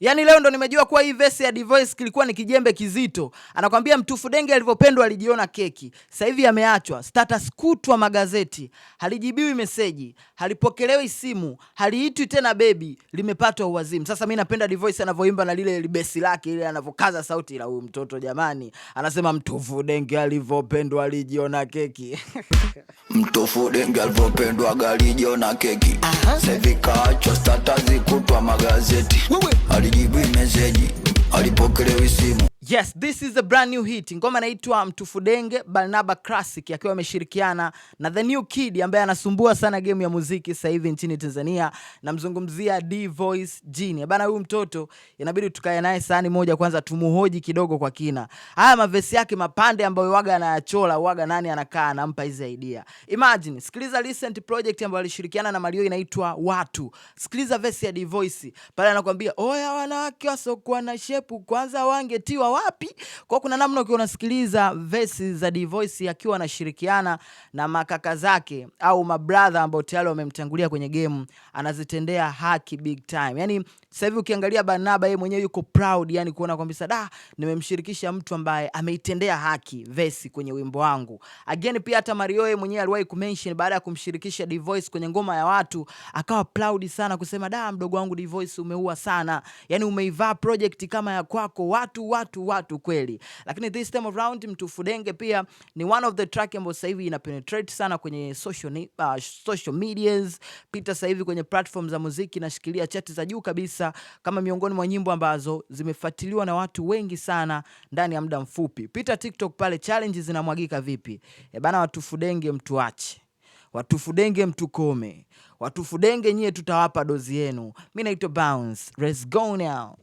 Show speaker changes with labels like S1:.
S1: Yaani leo ndo nimejua kuwa hii verse ya Dvoice kilikuwa ni kijembe kizito. Anakwambia Mtufu Denge alivyopendwa alijiona keki. Sasa hivi ameachwa. Status kutwa magazeti. Halijibiwi meseji, halipokelewi simu, haliitwi tena baby, limepatwa uwazimu. Sasa mimi napenda Dvoice anavyoimba na lile libesi lake ile anavyokaza sauti la huyu mtoto jamani. Anasema Mtufu Denge alivyopendwa alijiona keki.
S2: Mtufu Denge alivyopendwa alijiona keki. Sasa hivi kaachwa status kutwa magazeti. Halijibiwi meseji, halipokelewi simu.
S1: Yes, this is a brand new hit. Ngoma inaitwa Mtufu Denge Barnaba Classic akiwa ameshirikiana na The New Kid ambaye anasumbua sana game ya muziki sasa hivi nchini Tanzania. Namzungumzia Dvoice Genie. Bana, huyu mtoto inabidi tukae naye sahani moja kwanza tumuhoji kidogo kwa kina. Haya mavesi yake mapande ambayo waga anayachola, waga nani anakaa anampa hizi idea. Imagine, sikiliza recent project ambayo alishirikiana na Mario inaitwa Watu. Sikiliza verse ya Dvoice. Pale anakuambia, "Oya wanawake wasokuwa na shepu kwanza wangetiwa wapi?" Kwa kuna namna ukiwa unasikiliza verses za Dvoice akiwa anashirikiana na makaka zake au mabrother ambao tayari wamemtangulia kwenye game, anazitendea haki big time. Yani sasa hivi ukiangalia Barnaba yeye mwenyewe yuko proud, yani kuona kwamba nimemshirikisha mtu ambaye ameitendea haki verse kwenye wimbo wangu. Again pia hata Mario yeye mwenyewe aliwahi kumention baada ya kumshirikisha Dvoice kwenye ngoma ya Watu, akawa proud sana kusema mdogo wangu Dvoice umeua sana. Yani umeivaa project kama ya kwako watu kweli. Lakini this time around Mtufu Denge pia ni one of the track ambayo sasa hivi ina penetrate sana kwenye social medias. Pita sasa hivi kwenye platform za muziki nashikilia chati za juu kabisa kama miongoni mwa nyimbo ambazo zimefuatiliwa na watu wengi sana ndani ya muda mfupi. Pita TikTok pale challenges zinamwagika vipi. Bana, Watufu Denge mtuache. Watufu Denge mtukome. Watufu Denge nyie tutawapa dozi yenu. Mimi naitwa Bounce. Let's go now.